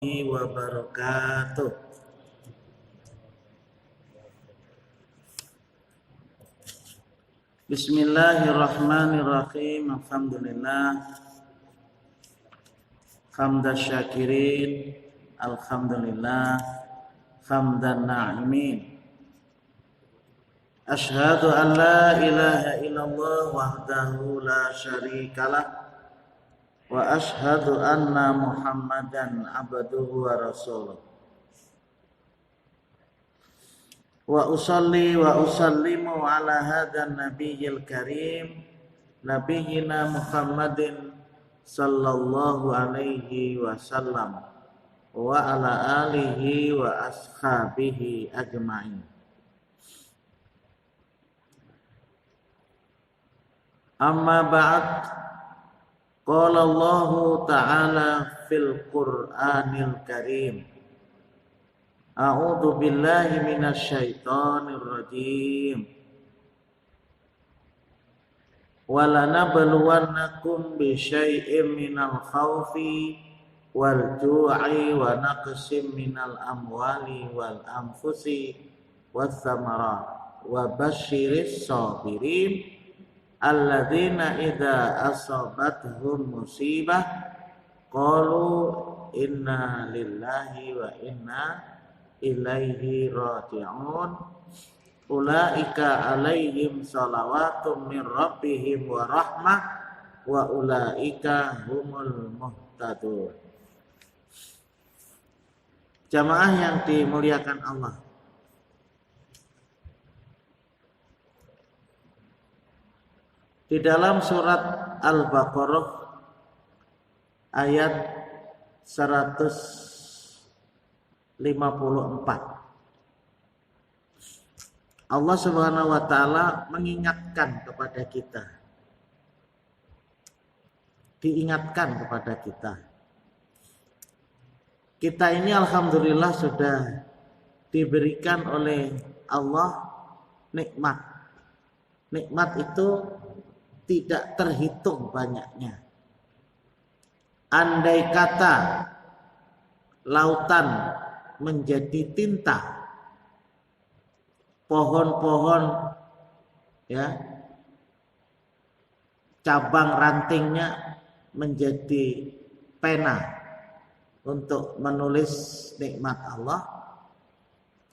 wabarakatuh. Bismillahirrahmanirrahim. Alhamdulillah hamdan syakirin, alhamdulillah hamdan na'imin. Asyhadu an la ilaha illallah wahdahu la syarikalah wa asyhadu anna Muhammadan abduhu wa rasuluh. Wa usalli wa usallimu ala hadan nabiyil karim nabiyyina Muhammadin sallallahu alaihi wasallam wa ala alihi wa ashabihi ajma'in. Amma ba'd. Qala Allah ta'ala fil Qur'anil Karim. A'udzu billahi minasy syaithanir rajim. Walanabluwannakum bisyai'im minal khaufi wal ju'i wa naqsim minal amwali wal anfusi wath thamarat wa basyiris sabirin alladzina idza asabathum musibah qalu inna lillahi wa inna ilaihi raji'un ulaika alaihim salawatum min rabbihim wa rahmah wa ulaika humul muhtadun. Jamaah yang dimuliakan Allah, di dalam surat Al-Baqarah ayat 154 Allah Subhanahu wa taala mengingatkan kepada kita. Diingatkan kepada kita. Kita ini alhamdulillah sudah diberikan oleh Allah nikmat. Nikmat itu tidak terhitung banyaknya. Andai kata lautan menjadi tinta, pohon-pohon ya cabang rantingnya menjadi pena untuk menulis nikmat Allah,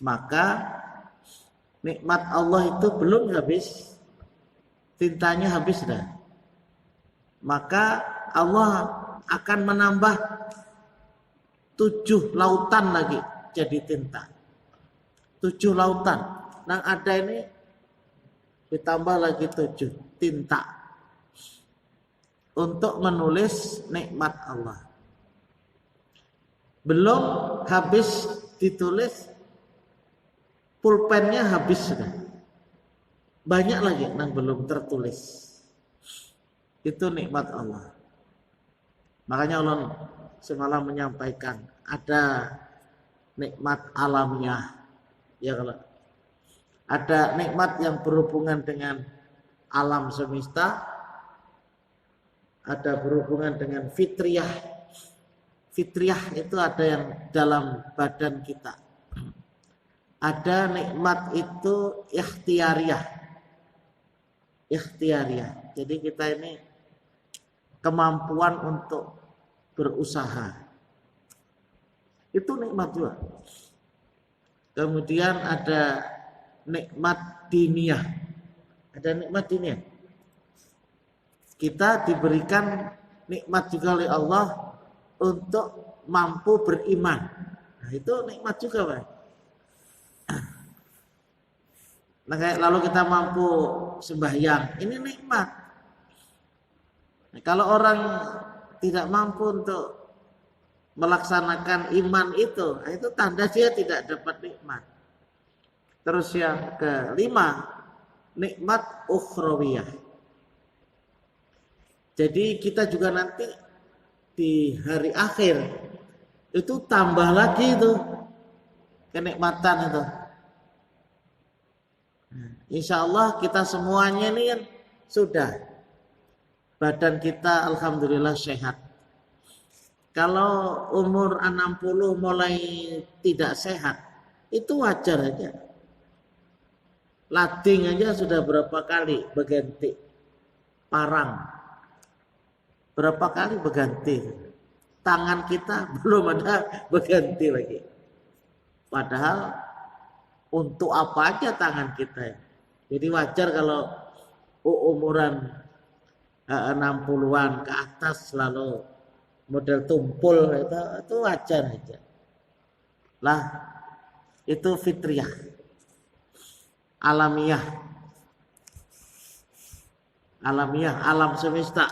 maka nikmat Allah itu belum habis, tintanya habis dah. Maka Allah akan menambah 7 lautan lagi jadi tinta. 7 lautan. Nah ada ini ditambah lagi 7 tinta untuk menulis nikmat Allah. Belum habis ditulis, pulpennya habis sudah. Banyak lagi yang belum tertulis. Itu nikmat Allah. Makanya Allah semalam menyampaikan ada nikmat alamiah, ya kalau ada nikmat yang berhubungan dengan alam semesta, ada berhubungan dengan fitriyah. Fitriyah itu ada yang dalam badan kita. Ada nikmat itu ikhtiyariyah. Ikhtiyariyah. Jadi kita ini kemampuan untuk berusaha. Itu nikmat juga. Kemudian ada nikmat diniyah. Ada nikmat diniyah. Kita diberikan nikmat juga oleh Allah untuk mampu beriman. Nah, itu nikmat juga, Pak. Nah, lalu kita mampu sembahyang, ini nikmat. Nah, kalau orang tidak mampu untuk melaksanakan iman itu tanda dia tidak dapat nikmat. Terus yang kelima, nikmat ukhrawiyah. Jadi kita juga nanti di hari akhir itu tambah lagi itu kenikmatan itu. Insya Allah kita semuanya ini kan sudah badan kita alhamdulillah sehat. Kalau umur 60 mulai tidak sehat, itu wajar aja. Lading aja sudah berapa kali berganti. Parang. Berapa kali berganti. Tangan kita belum ada berganti lagi. Padahal untuk apa aja tangan kita. Jadi wajar kalau umuran 60-an ke atas selalu model tumpul itu wajar aja. Lah itu fitriah. Alamiah, alam semesta.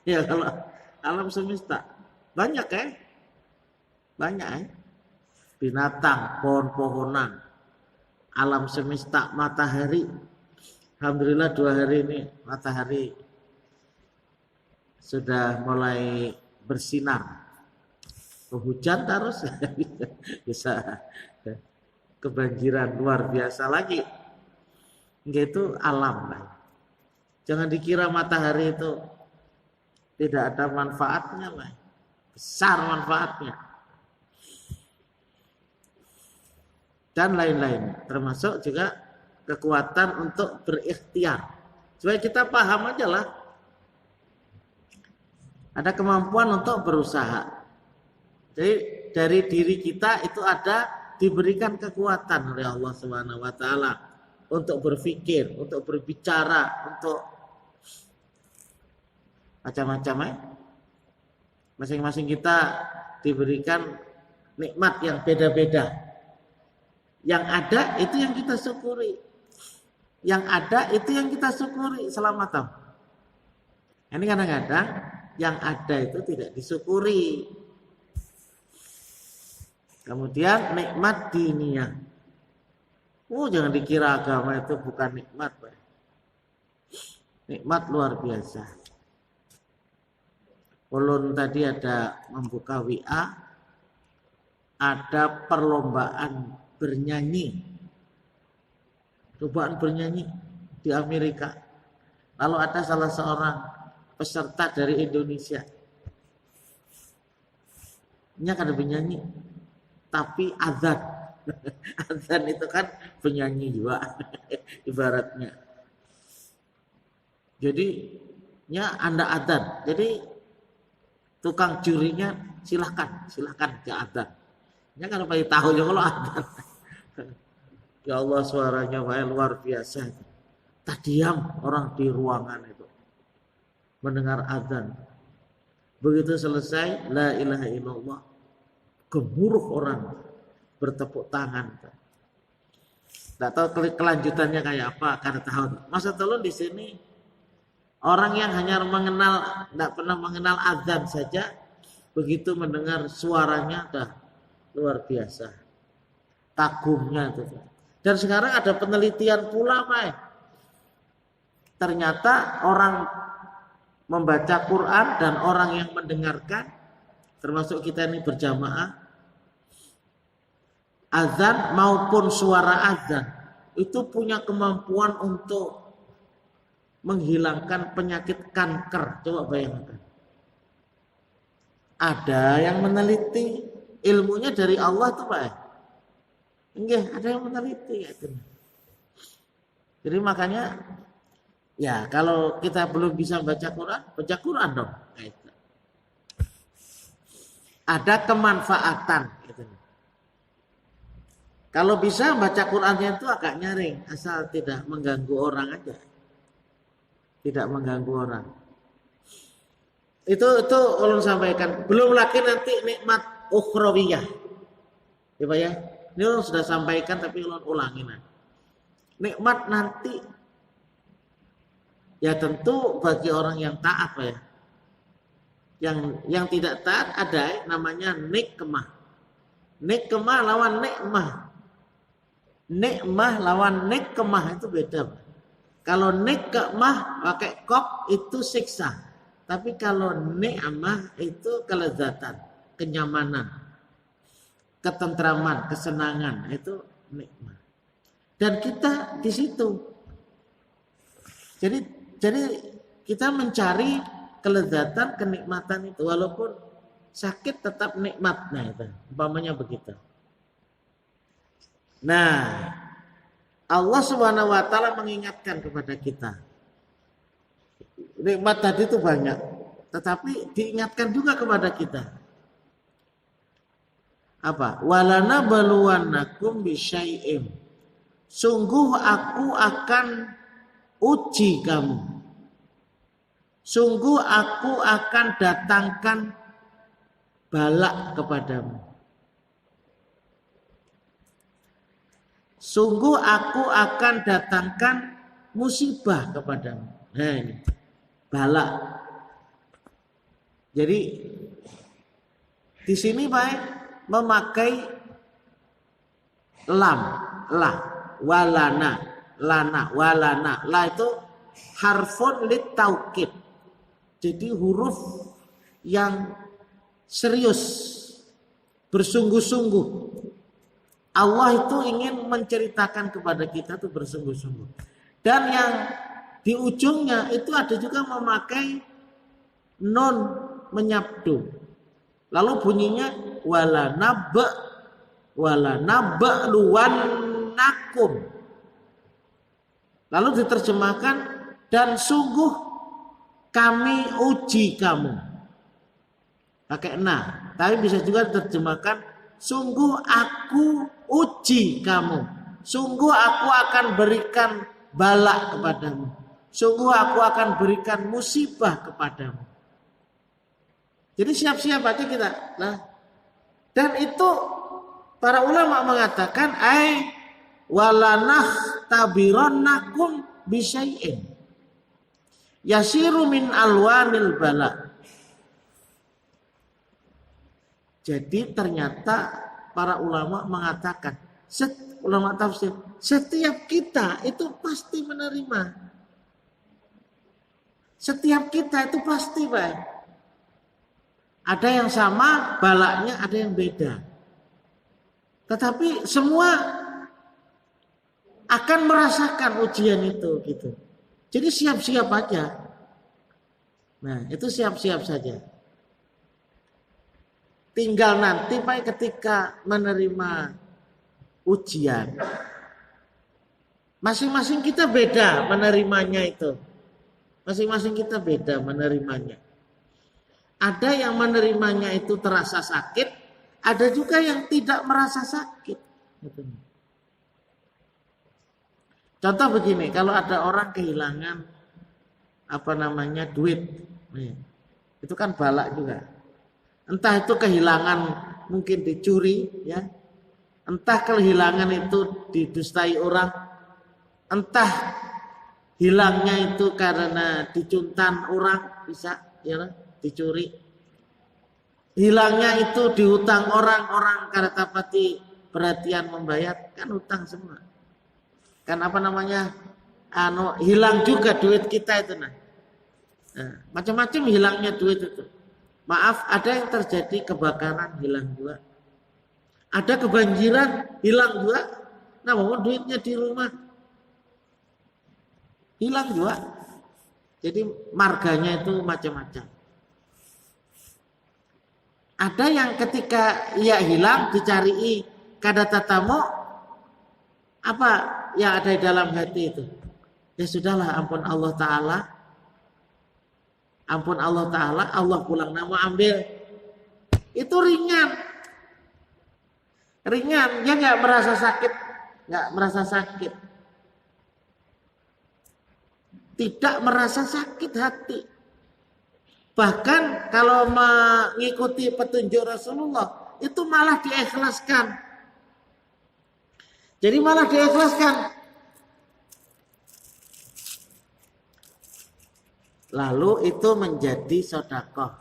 Ya kalau alam semesta banyak banyak binatang, pohon-pohonan, alam semesta, matahari. Alhamdulillah 2 hari ini matahari sudah mulai bersinar. Hujan terus bisa kebanjiran luar biasa lagi. Itu alam lah. Jangan dikira matahari itu tidak ada manfaatnya lah. Besar manfaatnya. Dan lain-lain. Termasuk juga kekuatan untuk berikhtiar. Supaya kita paham aja lah. Ada kemampuan untuk berusaha. Jadi dari diri kita itu ada diberikan kekuatan oleh Allah Subhanahu wa taala untuk berpikir, untuk berbicara, untuk macam-macam. Masing-masing kita diberikan nikmat yang beda-beda. Yang ada itu yang kita syukuri. Yang ada itu yang kita syukuri selama tahun. Ini kadang-kadang yang ada itu tidak disyukuri. Kemudian nikmat diniyah. Jangan dikira agama itu bukan nikmat, Pak. Nikmat luar biasa. Ulun tadi ada membuka WA, ada perlombaan bernyanyi. Cobaan bernyanyi di Amerika. Lalu ada salah seorang peserta dari Indonesia. Ini akan bernyanyi, tapi azan. Azan itu kan penyanyi juga ibaratnya. Jadi Anda azan. Jadi tukang jurinya silahkan ke azan. Ya kalau pasti tahu juga kalau azan. Ya Allah suaranya luar biasa. Tak diam orang di ruangan itu mendengar azan. Begitu selesai la ilaha illallah, gemuruh orang bertepuk tangan. Tidak tahu kelanjutannya kayak apa karena tahu. Masa tolong di sini orang yang hanya mengenal, tidak pernah mengenal azan saja, begitu mendengar suaranya dah luar biasa. Kagumnya itu. Dan sekarang ada penelitian pula, Pak. Ternyata orang membaca Quran dan orang yang mendengarkan, termasuk kita ini berjamaah, azan maupun suara azan itu punya kemampuan untuk menghilangkan penyakit kanker. Coba bayangkan. Ada yang meneliti, ilmunya dari Allah tuh, Pak. Enggak, ada yang meneliti gitu. Jadi makanya ya kalau kita belum bisa baca Quran dong. Gitu. Ada kemanfaatan gitu. Kalau bisa baca Qurannya itu agak nyaring, asal tidak mengganggu orang aja. Tidak mengganggu orang. Itu ulun sampaikan. Belum lagi nanti nikmat ukhrawiyah. Ya Pak ya. Ini ulun sudah sampaikan tapi ulun ulangin. Nikmat nanti ya tentu bagi orang yang taat Pak ya. Yang tidak taat ada namanya nikmah. Nikmah lawan nikmah. Nikmah lawan nikmah itu beda Pak. Kalau nikmah pakai kop itu siksa. Tapi kalau nikmah itu kelezatan, kenyamanan, ketentraman, kesenangan, itu nikmat. Dan kita di situ. Jadi kita mencari kelezatan, kenikmatan itu walaupun sakit tetap nikmat. Nah itu umpamanya begitu. Nah, Allah Subhanahu wa taala mengingatkan kepada kita. Nikmat tadi itu banyak, tetapi diingatkan juga kepada kita. Apa? Walana baluwannakum bisyai'im. Sungguh aku akan uji kamu. Sungguh aku akan datangkan balak kepadamu. Sungguh aku akan datangkan musibah kepadamu. Nah ini balak. Jadi di sini baik memakai lam, lah, walana, lana, walana. La itu harfun lit taukid. Jadi huruf yang serius, bersungguh-sungguh. Allah itu ingin menceritakan kepada kita itu bersungguh-sungguh. Dan yang di ujungnya itu ada juga memakai non menyabdu. Lalu bunyinya wala nabluwannakum. Lalu diterjemahkan dan sungguh kami uji kamu. Pakai na, tapi bisa juga diterjemahkan sungguh aku uji kamu. Sungguh aku akan berikan balak kepadamu. Sungguh aku akan berikan musibah kepadamu. Jadi siap-siap aja kita. Nah, dan itu para ulama mengatakan walanah tabirannakum bisyai'in yasiru min alwanil bala. Jadi ternyata para ulama mengatakan, ulama tafsir, setiap kita itu pasti menerima. Setiap kita itu pasti baik. Ada yang sama balaknya, ada yang beda. Tetapi semua akan merasakan ujian itu gitu. Jadi siap-siap aja. Nah, itu siap-siap saja. Tinggal nanti Pak ketika menerima ujian, masing-masing kita beda menerimanya itu. Masing-masing kita beda menerimanya. Ada yang menerimanya itu terasa sakit, ada juga yang tidak merasa sakit. Contoh begini, kalau ada orang kehilangan duit, itu kan balak juga. Entah itu kehilangan mungkin dicuri, ya. Entah kehilangan itu didustai orang, entah hilangnya itu karena dicuntan orang, bisa, ya, dicuri. Hilangnya itu dihutang orang karena tapati perhatian membayar, kan hutang semua. Kan hilang juga duit kita itu nah macam-macam hilangnya duit itu. Maaf, ada yang terjadi kebakaran hilang juga. Ada kebanjiran hilang juga. Nah, mohon duitnya di rumah hilang juga. Jadi marganya itu macam-macam. Ada yang ketika ia hilang dicari kada tatamu apa yang ada di dalam hati itu. Ya sudahlah, ampun Allah Ta'ala. Ampun Allah Ta'ala, Allah pulang nama ambil. Itu ringan. Ringan, dia nggak merasa sakit. Nggak merasa sakit. Tidak merasa sakit hati. Bahkan kalau mengikuti petunjuk Rasulullah, itu malah diikhlaskan. Jadi malah diikhlaskan. Lalu itu menjadi sedekah.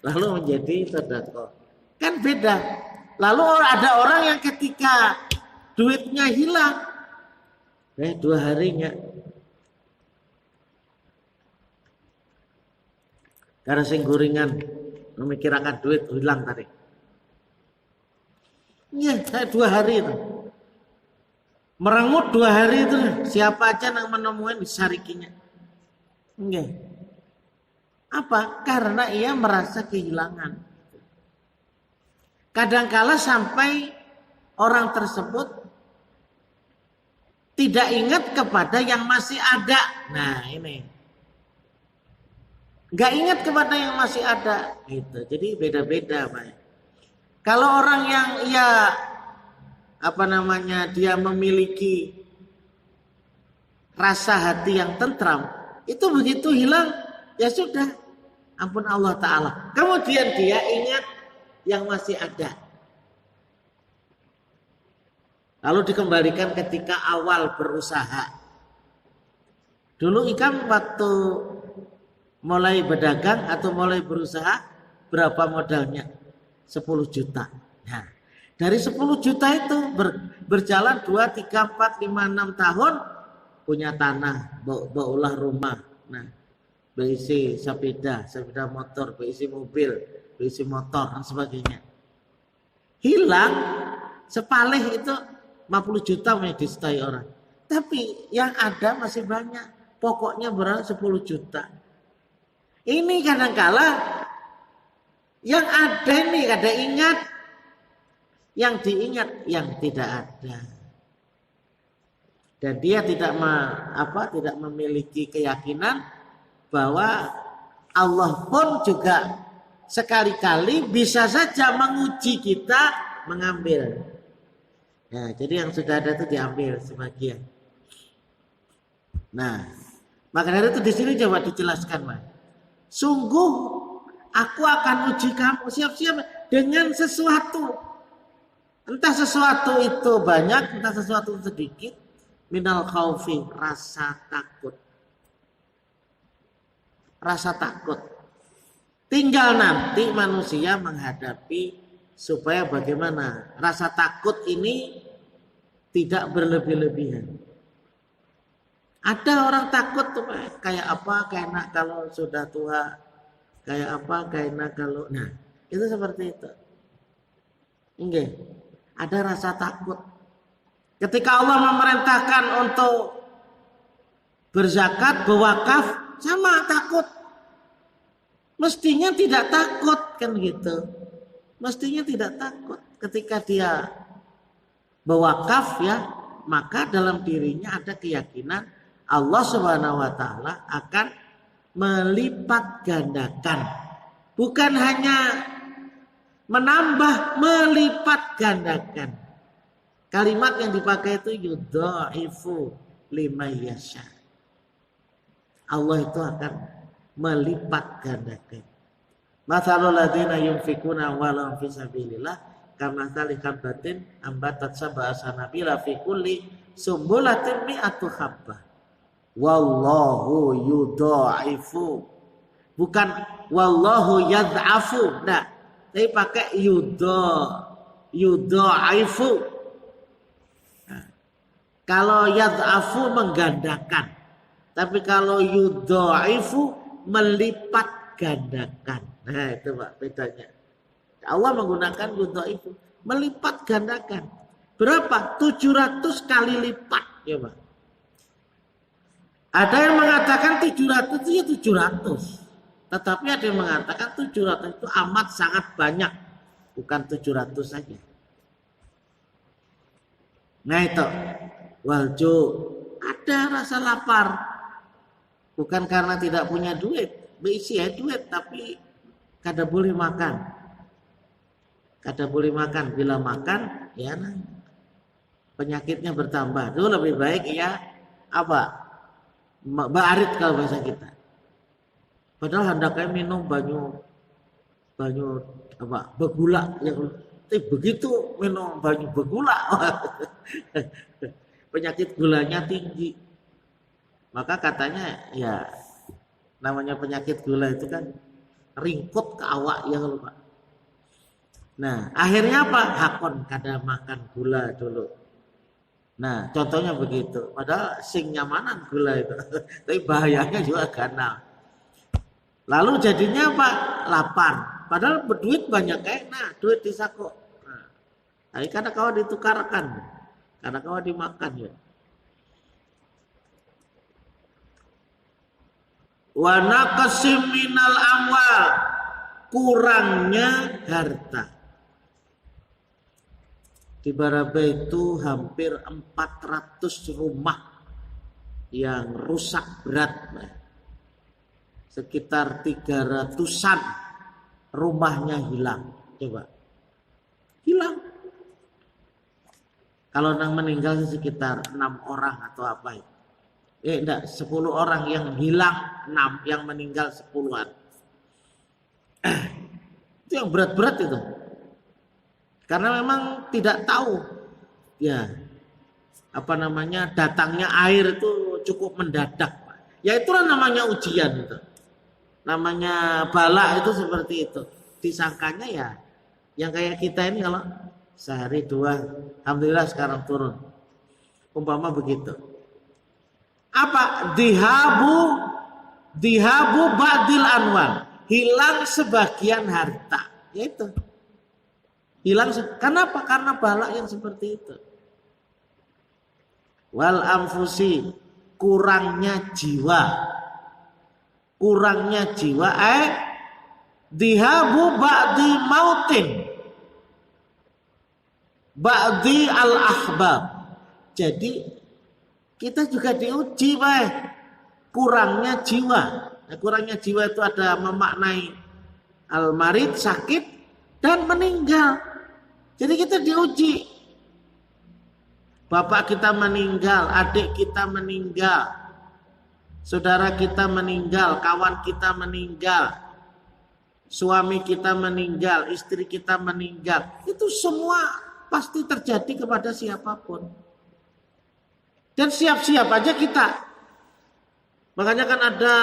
Lalu menjadi sedekah. Kan beda. Lalu ada orang yang ketika duitnya hilang, 2 harinya. Karena sing gorengan memikirkan duit hilang tadi. Iya, saya 2 hari itu. Merengut 2 hari itu, siapa aja yang menemukan disarikinya. Enggak. Apa? Karena ia merasa kehilangan. kadangkala sampai orang tersebut tidak ingat kepada yang masih ada. Nah ini, nggak ingat kepada yang masih ada. Gitu. Jadi beda-beda, Pak. Kalau orang yang dia memiliki rasa hati yang tentram, itu begitu hilang, ya sudah, ampun Allah Ta'ala. Kemudian dia ingat yang masih ada. Lalu dikembalikan ketika awal berusaha. Dulu Ikam waktu mulai berdagang atau mulai berusaha, berapa modalnya? 10 juta. Nah, dari 10 juta itu berjalan 2, 3, 4, 5, 6 tahun, punya tanah, baulah rumah. Nah, berisi sepeda motor, berisi mobil, berisi motor dan sebagainya. Hilang sepalih itu 50 juta yang disetai orang. Tapi yang ada masih banyak. Pokoknya berapa 10 juta. Ini kadangkala yang ada ini kada ingat, yang diingat yang tidak ada. Dan dia tidak memiliki keyakinan bahwa Allah pun juga sekali-kali bisa saja menguji kita mengambil. Ya, jadi yang sudah ada itu diambil sebagian. Nah, maka dari itu di sini coba dijelaskan, Mas. Sungguh aku akan uji kamu, siap-siap dengan sesuatu. Entah sesuatu itu banyak, entah sesuatu sedikit. Minal khaufi, rasa takut. Rasa takut. Tinggal nanti manusia menghadapi supaya bagaimana rasa takut ini tidak berlebih-lebihan. Ada orang takut tuh, kayak apa, kayak enak kalau sudah tua, kayak apa, kayak enak kalau, nah itu seperti itu. Enggak, ada rasa takut. Ketika Allah memerintahkan untuk berzakat, berwakaf, sama takut. Mestinya tidak takut kan gitu. Mestinya tidak takut. Ketika dia berwakaf ya, maka dalam dirinya ada keyakinan Allah Subhanahu wa taala akan melipat gandakan. Bukan hanya menambah, melipat gandakan. Kalimat yang dipakai itu yudha'ifu liman yasha. Allah itu akan melipat gandakan. Mathalul ladzina yunfikuna amwalahum fi sabilillah kamathali habbatin ambatat sab'a sanabila fi kulli sumbulatin mi'atu habbah. Wallahu yudha'ifu. Bukan wallahu yad'afu. Nah, tapi pakai yudha'ifu. Nah, kalau yad'afu menggandakan. Tapi kalau yudha'ifu melipat gandakan. Nah itu Pak bedanya. Allah menggunakan yudha'ifu, melipat gandakan. Berapa? 700 kali lipat ya Pak. Ada yang mengatakan 700 itu ya 700. Tetapi ada yang mengatakan 700 itu amat sangat banyak. Bukan 700 saja. Nah itu. Walju. Ada rasa lapar. Bukan karena tidak punya duit. Berisi ya duit. Tapi kada boleh makan. Kada boleh makan. Bila makan ya nah, penyakitnya bertambah. Itu lebih baik ya apa? Baarit kalau bahasa kita. Padahal hendaknya minum banyu apa begula yang begitu minum banyu begula penyakit gulanya tinggi. Maka katanya ya namanya penyakit gula itu kan ringkut ke awak ya kalau Pak. Nah akhirnya apa? Hakon kada makan gula dulu. Nah contohnya begitu. Padahal sing nyamanan gula itu. Tapi bahayanya juga ganal. Lalu jadinya apa? Lapar. Padahal berduit banyak nah duit di saku. Nah, tapi karena kau ditukarkan. Karena kau dimakan ya. Wa naqsim minal amwal, kurangnya harta. Di Barabai itu hampir 400 rumah yang rusak berat, sekitar 300-an rumahnya hilang. Coba, hilang. Kalau yang meninggal sekitar 6 orang atau apa itu? Enggak, 10 orang yang hilang, 6 yang meninggal 10-an. Itu yang berat-berat itu. Karena memang tidak tahu, ya apa namanya, datangnya air itu cukup mendadak. Ya itulah namanya ujian itu. Namanya bala itu seperti itu. Disangkanya ya yang kayak kita ini kalau sehari dua, alhamdulillah sekarang turun. Umpama begitu. Apa? Dihabu ba'dil anwar. Hilang sebagian harta. Yaitu. Hilang. Kenapa? Karena bala yang seperti itu. Wal anfusi, kurangnya jiwa. Kurangnya jiwa, dihabu ba'di mautin, ba'di al-ahbab. Jadi kita juga diuji, kurangnya jiwa. Nah, kurangnya jiwa itu ada memaknai al-marid, sakit, dan meninggal. Jadi kita diuji. Bapak kita meninggal, adik kita meninggal, saudara kita meninggal, kawan kita meninggal, suami kita meninggal, istri kita meninggal. Itu semua pasti terjadi kepada siapapun. Dan siap-siap aja kita. Makanya kan ada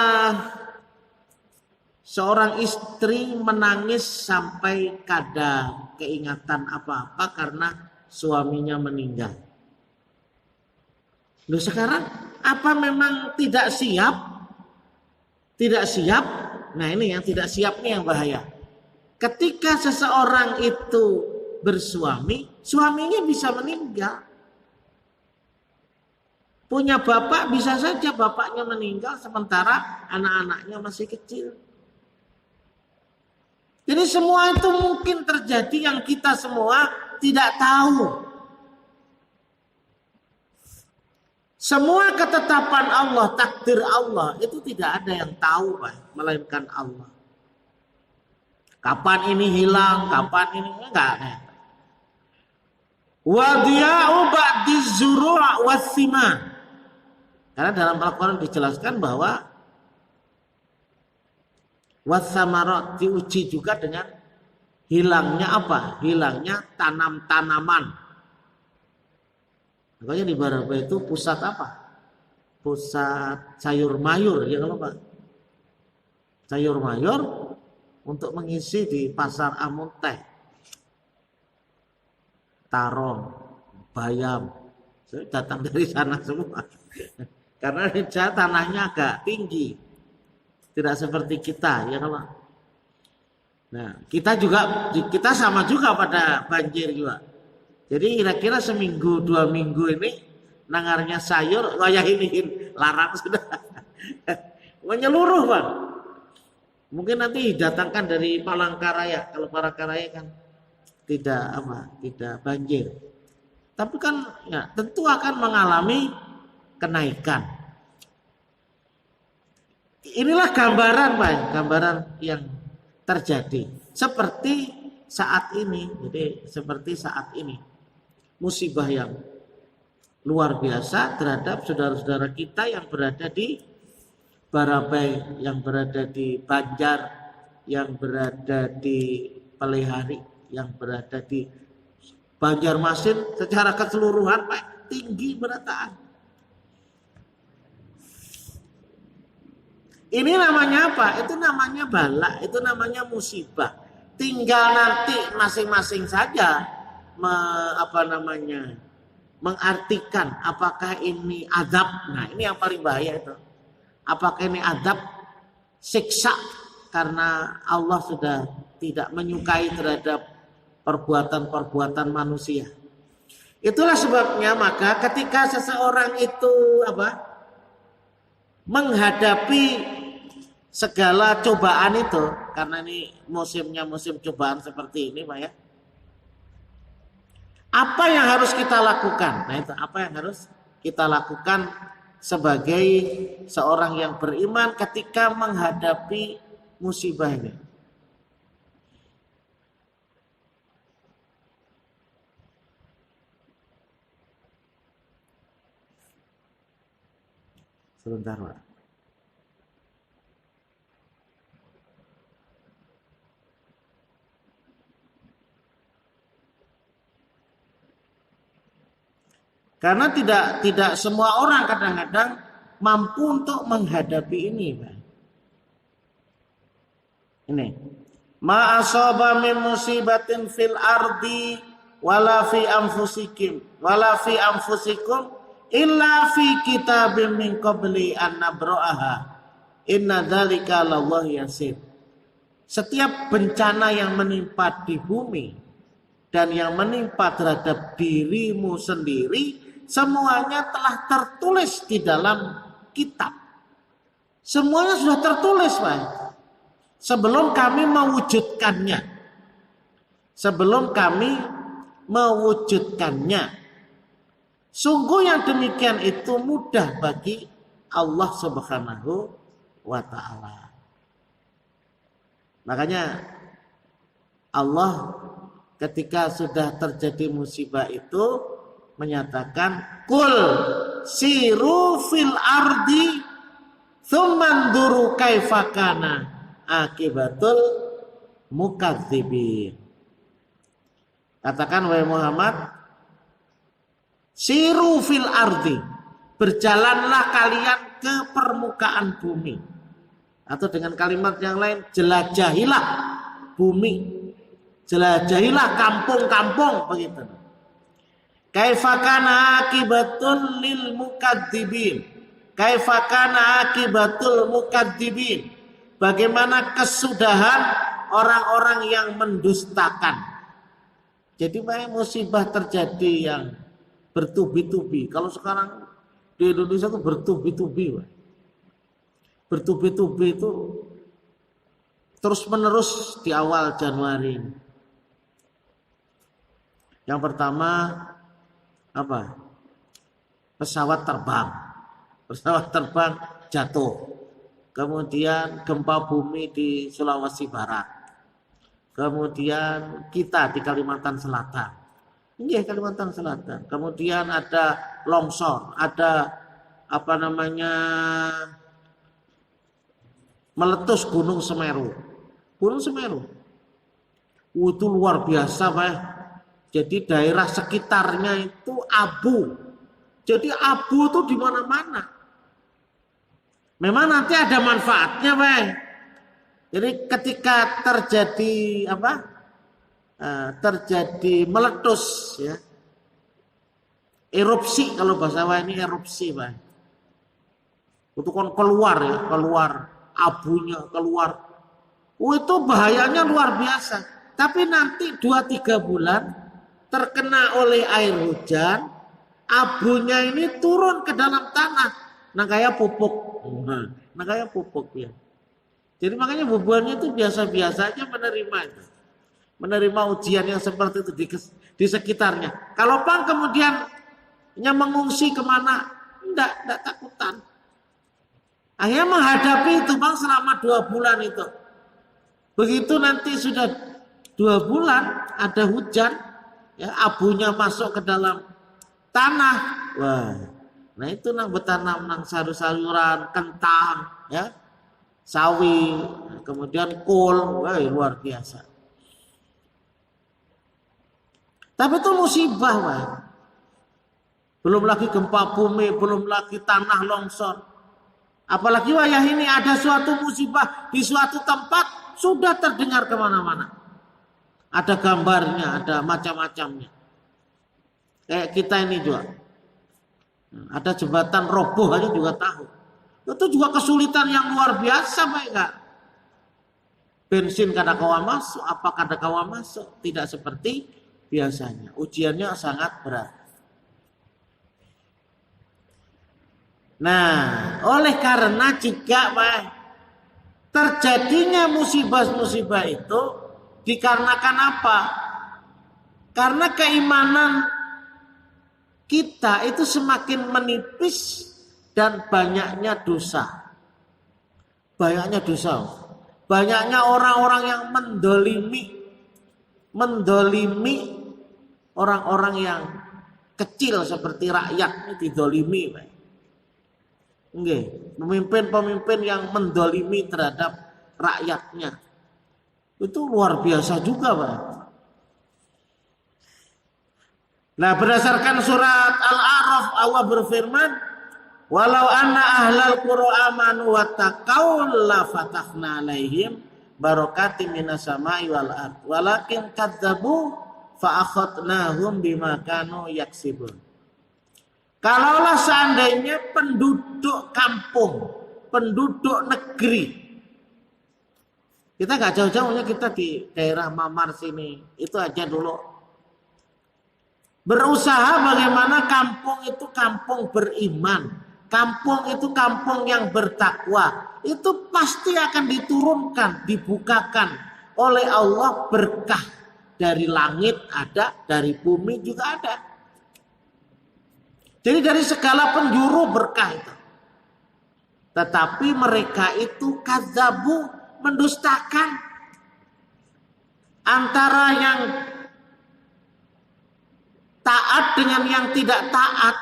seorang istri menangis sampai kada keingatan apa-apa karena suaminya meninggal. Loh sekarang apa memang tidak siap? Tidak siap? Nah ini yang tidak siap nih yang bahaya. Ketika seseorang itu bersuami, suaminya bisa meninggal. Punya bapak bisa saja bapaknya meninggal sementara anak-anaknya masih kecil. Jadi semua itu mungkin terjadi yang kita semua tidak tahu. Semua ketetapan Allah, takdir Allah itu tidak ada yang tahu, melainkan Allah. Kapan ini hilang, kapan ini enggak ada. Wa diya'u ba'di zuru' was-siman. Karena dalam Al-Qur'an dijelaskan bahwa was-samarat diuji juga dengan hilangnya apa? Hilangnya tanam-tanaman. Makanya di Barabai itu pusat apa? Pusat sayur mayur, ya kalau Pak. Sayur mayur untuk mengisi di pasar Amuntai. Tarong, bayam. Saya datang dari sana semua. Karena tanahnya agak tinggi. Tidak seperti kita, ya kalau. Nah, kita sama juga pada banjir juga. Jadi kira-kira seminggu 2 minggu ini nangarnya sayur wayah ini larang sudah menyeluruh Bang. Mungkin nanti datangkan dari Palangkaraya. Kalau Palangkaraya kan tidak banjir. Tapi kan ya, tentu akan mengalami kenaikan. Inilah gambaran Pak, gambaran yang terjadi seperti saat ini. Jadi seperti saat ini. Musibah yang luar biasa terhadap saudara-saudara kita yang berada di Barabai, yang berada di Banjar, yang berada di Pelihari, yang berada di Banjarmasin secara keseluruhan Pak, tinggi berataan. Ini namanya apa? Itu namanya bala, itu namanya musibah. Tinggal nanti masing-masing saja mengartikan apakah ini azab. Nah ini yang paling bahaya itu. Apakah ini azab, siksa karena Allah sudah tidak menyukai terhadap perbuatan-perbuatan manusia. Itulah sebabnya maka ketika seseorang itu menghadapi segala cobaan itu, karena ini musimnya musim cobaan seperti ini Pak ya. Apa yang harus kita lakukan? Nah itu apa yang harus kita lakukan sebagai seorang yang beriman ketika menghadapi musibah ini? Sebentar, Pak. Karena tidak semua orang kadang-kadang mampu untuk menghadapi ini, Pak. Ini. Ma asaba min musibatin fil ardi wala fi anfusikum illa fi kitabim min qabli an nabra'aha. Inna dzalika 'alallahi yasir. Setiap bencana yang menimpa di bumi dan yang menimpa terhadap dirimu sendiri, semuanya telah tertulis di dalam kitab. Semuanya sudah tertulis, Pak. Sebelum kami mewujudkannya. Sebelum kami mewujudkannya. Sungguh yang demikian itu mudah bagi Allah Subhanahu wa ta'ala. Makanya Allah ketika sudah terjadi musibah itu menyatakan kul siru fil ardi tsumanduru kaifa kana akibatul mukadzibin. Katakan wahai Muhammad, siru fil ardi, berjalanlah kalian ke permukaan bumi. Atau dengan kalimat yang lain, jelajahilah bumi, jelajahilah kampung-kampung, begitu. Kaifa kana akibatul lil mukadzibin, kaifa kana akibatul mukadzibin, bagaimana kesudahan orang-orang yang mendustakan. Jadi banyak musibah terjadi yang bertubi-tubi. Kalau sekarang di Indonesia itu bertubi-tubi, Pak. Bertubi-tubi itu terus menerus di awal Januari. Yang pertama apa? Pesawat terbang jatuh. Kemudian gempa bumi di Sulawesi Barat. Kemudian kita di Kalimantan Selatan. Ini Kalimantan Selatan. Kemudian ada longsor, ada meletus Gunung Semeru. Gunung Semeru. Itu luar biasa, Pak. Jadi daerah sekitarnya itu abu. Jadi abu itu di mana-mana. Memang nanti ada manfaatnya, Pak. Jadi ketika terjadi terjadi meletus, ya, erupsi, kalau bahasa Jawa ini erupsi, Pak. Itu kan keluar abunya keluar. Itu bahayanya luar biasa. Tapi nanti 2-3 bulan terkena oleh air hujan, abunya ini turun ke dalam tanah. Nah kayak pupuk. Nah kayak pupuk ya. Jadi makanya bubuannya itu biasa-biasa aja menerima itu. Menerima ujian yang seperti itu di sekitarnya. Kalau Bang kemudian mengungsi kemana? Enggak takutan. Akhirnya menghadapi itu, Bang, selama 2 bulan itu. Begitu nanti sudah 2 bulan ada hujan, ya, abunya masuk ke dalam tanah. Wah, nah itu nang bertanam nang sayur-sayuran, kentang, ya, sawi, kemudian kol, wah luar biasa. Tapi itu musibah, Wah. Belum lagi gempa bumi, belum lagi tanah longsor. Apalagi wayah ini ada suatu musibah di suatu tempat sudah terdengar kemana-mana. Ada gambarnya, ada macam-macamnya. Kayak kita ini juga. Ada jembatan roboh aja juga tahu. Itu juga kesulitan yang luar biasa, Pak. Enggak? Bensin kada kawa masuk, apa kada kawa masuk. Tidak seperti biasanya. Ujiannya sangat berat. Nah, oleh karena jika terjadinya musibah-musibah itu dikarenakan apa? Karena keimanan kita itu semakin menipis dan banyaknya dosa. Banyaknya dosa. Banyaknya orang-orang yang mendolimi orang-orang yang kecil seperti rakyat ini didolimi. Pemimpin-pemimpin yang mendolimi terhadap rakyatnya. Itu luar biasa juga, Pak. Nah, berdasarkan surat Al-A'raf, Allah berfirman, "Walau anna ahlal qura amanu wattaqau la fatahna 'alaihim barakatim minas sama'i wal ard walakin kadzabu fa akhadnahum bima kanu yaksibun." Kalaulah seandainya penduduk kampung, penduduk negeri, kita gak jauh-jauhnya, kita di daerah Mamar sini, itu aja dulu, berusaha bagaimana kampung itu kampung beriman, kampung itu kampung yang bertakwa, itu pasti akan diturunkan, dibukakan oleh Allah berkah. Dari langit ada, dari bumi juga ada. Jadi dari segala penjuru berkah itu. Tetapi mereka itu kadzabu, mendustakan. Antara yang taat dengan yang tidak taat,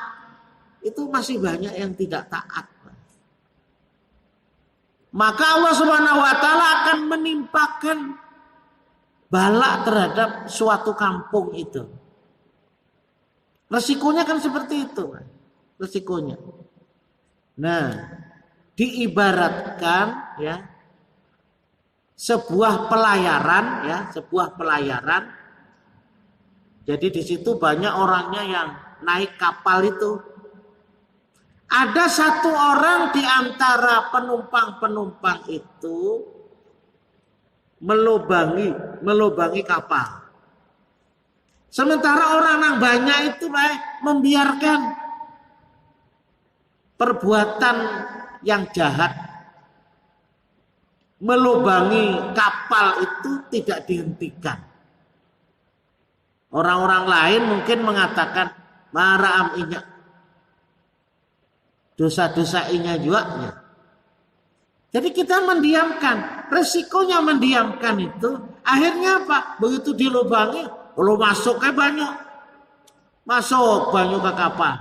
itu masih banyak yang tidak taat. Maka Allah Subhanahu wa taala akan menimpakan bala terhadap suatu kampung itu. Resikonya kan seperti itu, resikonya. Nah, diibaratkan ya sebuah pelayaran. Jadi di situ banyak orangnya yang naik kapal itu. Ada satu orang di antara penumpang-penumpang itu melubangi kapal. Sementara orang yang banyak itu membiarkan perbuatan yang jahat, melubangi kapal itu tidak dihentikan. Orang-orang lain mungkin mengatakan maraam inya, dosa-dosa inya juga. Jadi kita mendiamkan, resikonya mendiamkan itu. Akhirnya apa? Begitu dilubangi, kalau masuk ke banyak, masuk banyak ke kapal.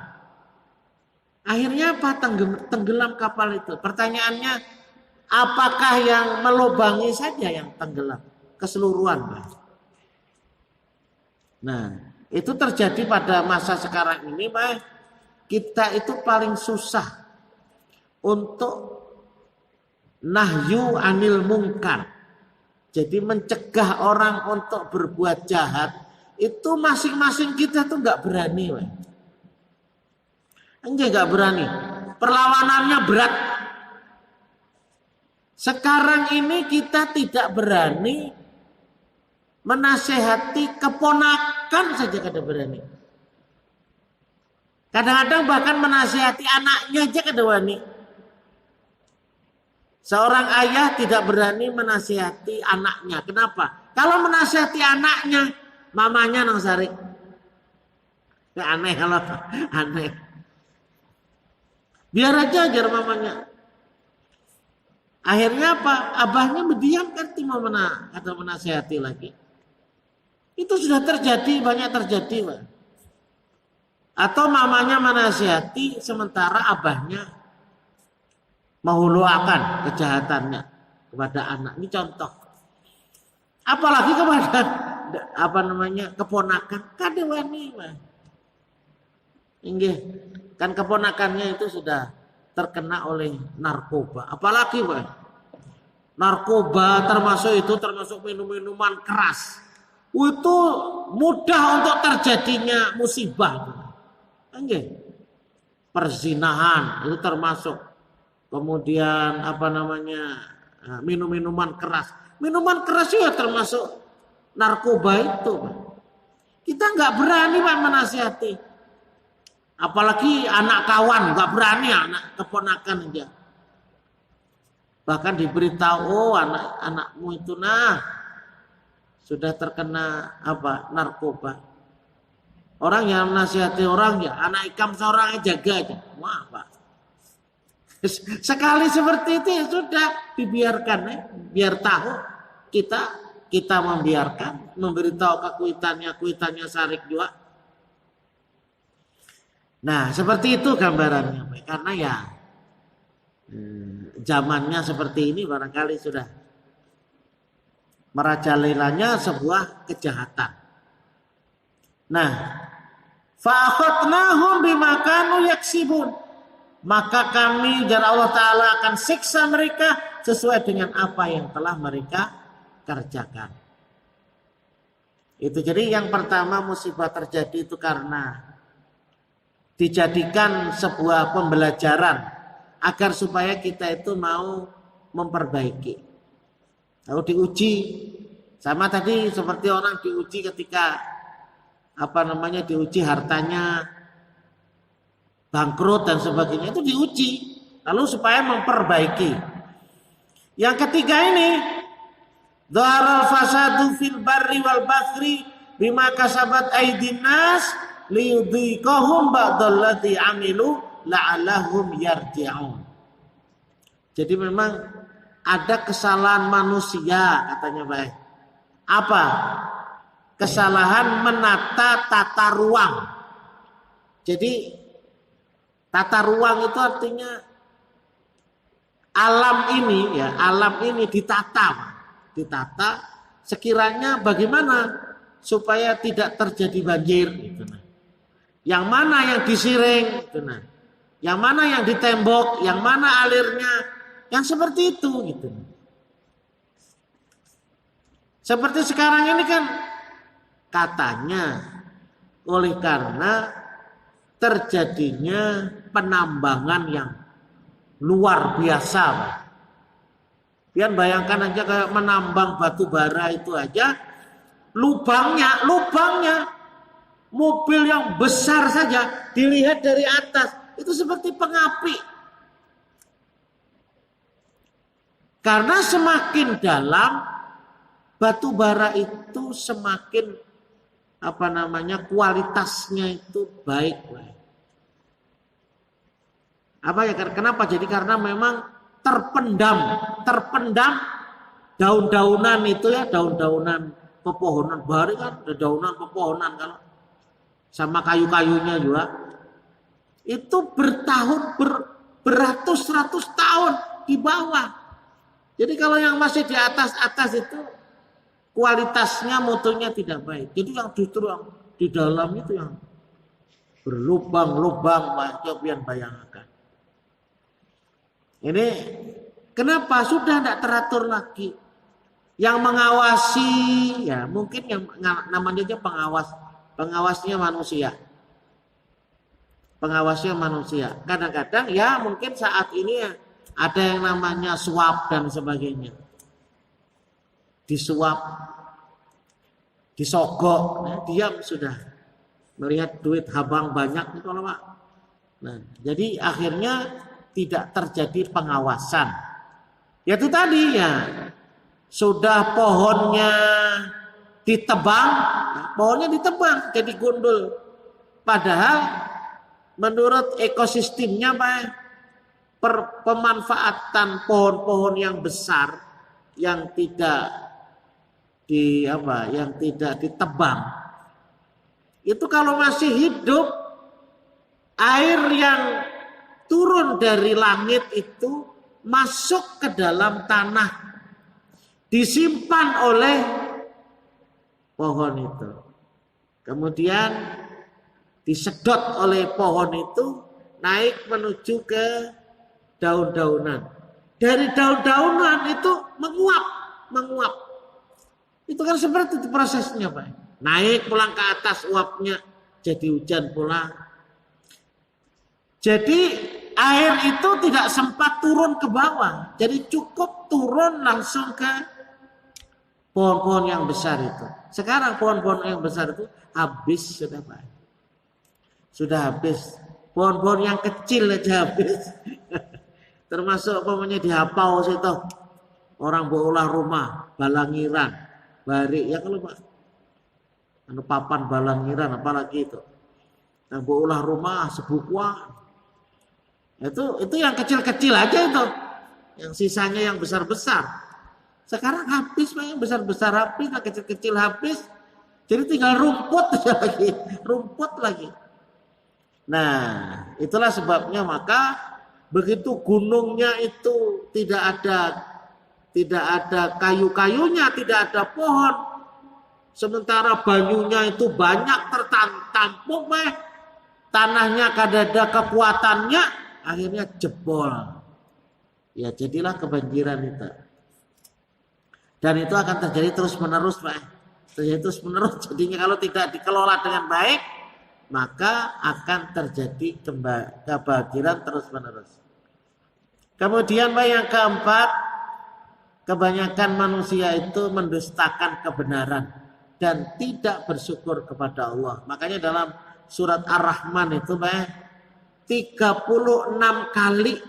Akhirnya apa? Tenggelam kapal itu. Pertanyaannya, apakah yang melubangi saja yang tenggelam? Keseluruhan, Pak. Nah, itu terjadi pada masa sekarang ini, Pak. Kita itu paling susah untuk nahyu anil mungkar. Jadi mencegah orang untuk berbuat jahat, itu masing-masing kita tuh nggak berani, Pak. Enggak berani. Perlawanannya berat. Sekarang ini kita tidak berani menasehati keponakan saja kada berani. Kadang-kadang bahkan menasehati anaknya aja kada berani. Seorang ayah tidak berani menasihati anaknya. Kenapa? Kalau menasihati anaknya, mamanya nang sarik. Aneh kalau aneh. Biar aja ajar mamanya. Akhirnya apa? Abahnya berdiam kan mau atau menasihati lagi. Itu sudah terjadi, banyak terjadi, Pak. Atau mamanya menasihati sementara abahnya menghuluakan kejahatannya kepada anak. Ini contoh. Apalagi kepada keponakan, kada wani, Pak. Inggih, kan keponakannya itu sudah terkena oleh narkoba. Apalagi, Pak, narkoba termasuk minum-minuman keras. Itu mudah untuk terjadinya musibah. Inggih. Perzinahan itu termasuk. Kemudian minum-minuman keras. Minuman keras juga termasuk narkoba itu, Pak. Kita nggak berani, Pak, menasihati. Apalagi anak kawan, nggak berani, anak keponakan aja. Bahkan diberitahu, anakmu itu sudah terkena narkoba. Orang yang nasihati orang ya anak ikam seorang jaga aja. Wah, Pak. Sekali seperti itu ya sudah dibiarkan ya. Biar tahu kita membiarkan, memberitahu kuitannya Sarik juga. Nah, seperti itu gambarannya, Pak. Karena ya zamannya seperti ini barangkali sudah merajalelanya sebuah kejahatan. Nah, fa'akhadnahum bima kanu yaksibun. Maka kami dan Allah Ta'ala akan siksa mereka sesuai dengan apa yang telah mereka kerjakan. Itu jadi yang pertama musibah terjadi itu karena dijadikan sebuah pembelajaran agar supaya kita itu mau memperbaiki. Kalau diuji sama tadi seperti orang diuji ketika diuji hartanya bangkrut dan sebagainya, itu diuji lalu supaya memperbaiki. Yang ketiga ini dhaharal fasadu fil barri wal bahri bima kasabat aydin nas liyudhiqahum ba'dallati amilu la'allahum yarji'un. Jadi memang ada kesalahan manusia katanya baik. Apa? Kesalahan menata tata ruang. Jadi tata ruang itu artinya alam ini ditata sekiranya bagaimana supaya tidak terjadi banjir gitu nah. Yang mana yang disiring gitu nah. Yang mana yang ditembok, yang mana alirnya, yang seperti itu gitu. Seperti sekarang ini kan katanya oleh karena terjadinya penambangan yang luar biasa. Pian bayangkan aja kayak menambang batu bara itu aja lubangnya mobil yang besar saja dilihat dari atas itu seperti pengapi. Karena semakin dalam batu bara itu semakin kualitasnya itu baik. Kenapa? Jadi karena memang terpendam daun-daunan itu ya, daun-daunan pepohonan bari kan, ada daunan pepohonan kalau sama kayu-kayunya juga. Itu beratus-ratus tahun di bawah. Jadi kalau yang masih di atas itu kualitasnya mutunya tidak baik. Jadi yang justru yang di dalam itu yang berlubang-lubang macam yang bayangkan. Ini kenapa sudah tidak teratur lagi? Yang mengawasi ya mungkin yang namanya aja pengawasnya manusia. Pengawasnya manusia. Kadang-kadang ya mungkin saat ini ya, ada yang namanya suap dan sebagainya. Disuap, disogok, diam sudah melihat duit habang banyak itu loh Pak. Nah, jadi akhirnya tidak terjadi pengawasan. Ya itu tadi ya sudah pohonnya ditebang, jadi gundul. Padahal menurut ekosistemnya Pak, pemanfaatan pohon-pohon yang besar yang tidak ditebang itu kalau masih hidup air yang turun dari langit itu masuk ke dalam tanah disimpan oleh pohon itu kemudian disedot oleh pohon itu naik menuju ke daun-daunan dari daun-daunan itu menguap itu kan seperti itu prosesnya Pak. Naik pulang ke atas uapnya jadi hujan pula. Jadi air itu tidak sempat turun ke bawah. Jadi cukup turun langsung ke pohon-pohon yang besar itu. Sekarang pohon-pohon yang besar itu habis sudah Pak. Sudah habis. Pohon-pohon yang kecil aja habis. Termasuk di Hapau situ. Orang berulah rumah, balangiran. Bari ya kalau Pak papan balangiran apalagi itu Nambah ulah rumah sebukuan. Itu yang kecil-kecil aja itu. Yang sisanya yang besar-besar. Sekarang habis Pak, yang besar-besar habis, yang kecil-kecil habis. Jadi tinggal rumput aja lagi, rumput lagi. Nah, itulah sebabnya maka begitu gunungnya itu tidak ada kayu-kayunya, tidak ada pohon. Sementara banyunya itu banyak tertampung, tanahnya kadada kekuatannya, akhirnya jebol. Ya jadilah kebanjiran itu. Dan itu akan terjadi terus-menerus, Pak. Terjadi terus-menerus. Jadinya kalau tidak dikelola dengan baik, maka akan terjadi kebanjiran terus-menerus. Kemudian Pak, yang keempat, kebanyakan manusia itu mendustakan kebenaran dan tidak bersyukur kepada Allah. Makanya dalam surat Ar-Rahman itu Pak, 36 kali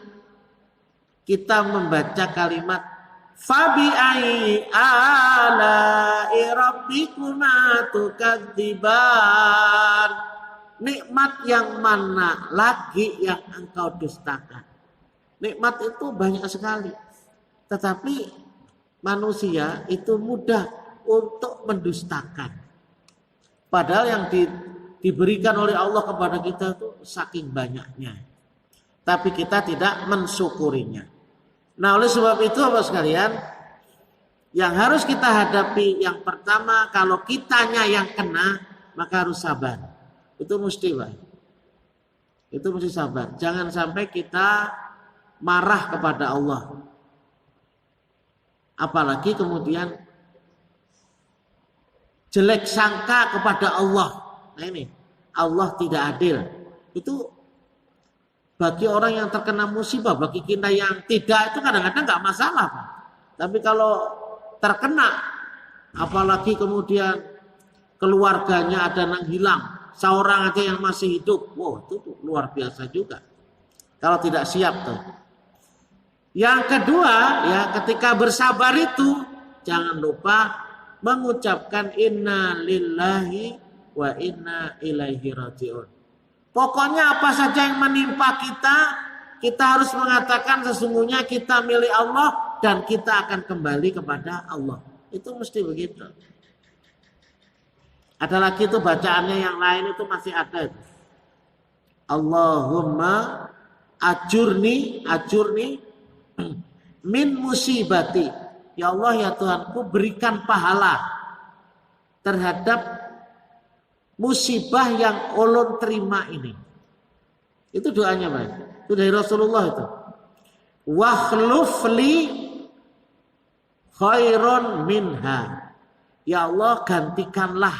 kita membaca kalimat Fabi ai ala'i rabbikuma tukadziban. Nikmat yang mana lagi yang engkau dustakan? Nikmat itu banyak sekali. Tetapi manusia itu mudah untuk mendustakan. Padahal yang diberikan oleh Allah kepada kita itu saking banyaknya. Tapi kita tidak mensyukurinya. Nah, oleh sebab itu Bapak sekalian, yang harus kita hadapi yang pertama, kalau kitanya yang kena, maka harus sabar. Itu mesti, Pak. Itu mesti sabar. Jangan sampai kita marah kepada Allah. Apalagi kemudian jelek sangka kepada Allah. Nah ini, Allah tidak adil. Itu bagi orang yang terkena musibah, bagi kita yang tidak itu kadang-kadang nggak masalah, Pak. Tapi kalau terkena, apalagi kemudian keluarganya ada yang hilang, seorang aja yang masih hidup, wow itu luar biasa juga. Kalau tidak siap tuh. Yang kedua, ya ketika bersabar itu jangan lupa mengucapkan inna lillahi wa inna ilaihi raji'un. Pokoknya apa saja yang menimpa kita harus mengatakan sesungguhnya kita milik Allah dan kita akan kembali kepada Allah. Itu mesti begitu. Ada lagi itu bacaannya yang lain itu masih ada. Allahumma ajurni min musibati. Ya Allah ya Tuhanku, berikan pahala terhadap musibah yang ulun terima ini. Itu doanya, Pak. Itu dari Rasulullah itu. Wakhlufli khairon minha. Ya Allah, gantikanlah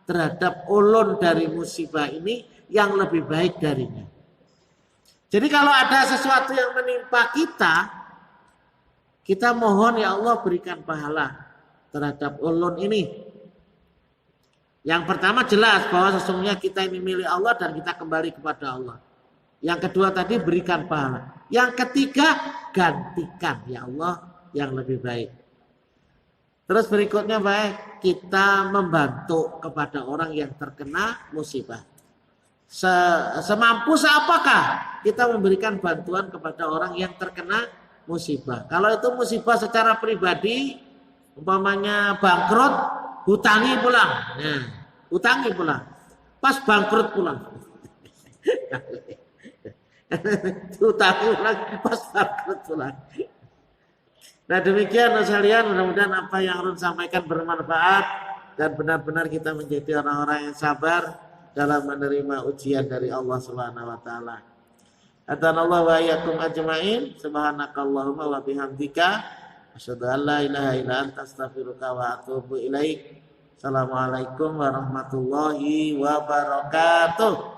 terhadap ulun dari musibah ini yang lebih baik darinya. Jadi kalau ada sesuatu yang menimpa kita mohon ya Allah berikan pahala terhadap ulun ini. Yang pertama jelas bahwa sesungguhnya kita ini milik Allah dan kita kembali kepada Allah. Yang kedua tadi berikan pahala. Yang ketiga gantikan ya Allah yang lebih baik. Terus berikutnya baik kita membantu kepada orang yang terkena musibah. Semampu seapakah kita memberikan bantuan kepada orang yang terkena musibah. Kalau itu musibah secara pribadi, umpamanya bangkrut, hutangi pulang. Nah, hutangi pulang. Pas bangkrut pulang. Hutangi pulang, pas bangkrut pulang. Nah demikian sekalian, mudah-mudahan apa yang Harun sampaikan bermanfaat dan benar-benar kita menjadi orang-orang yang sabar dalam menerima ujian dari Allah Subhanahu wa taala. Atanallahu wa iyyakum ajmain. Subhanakallahumma wa bihamdika asyhadu an la ilaha illa anta astaghfiruka wa atubu ilaik. Assalamualaikum warahmatullahi wabarakatuh.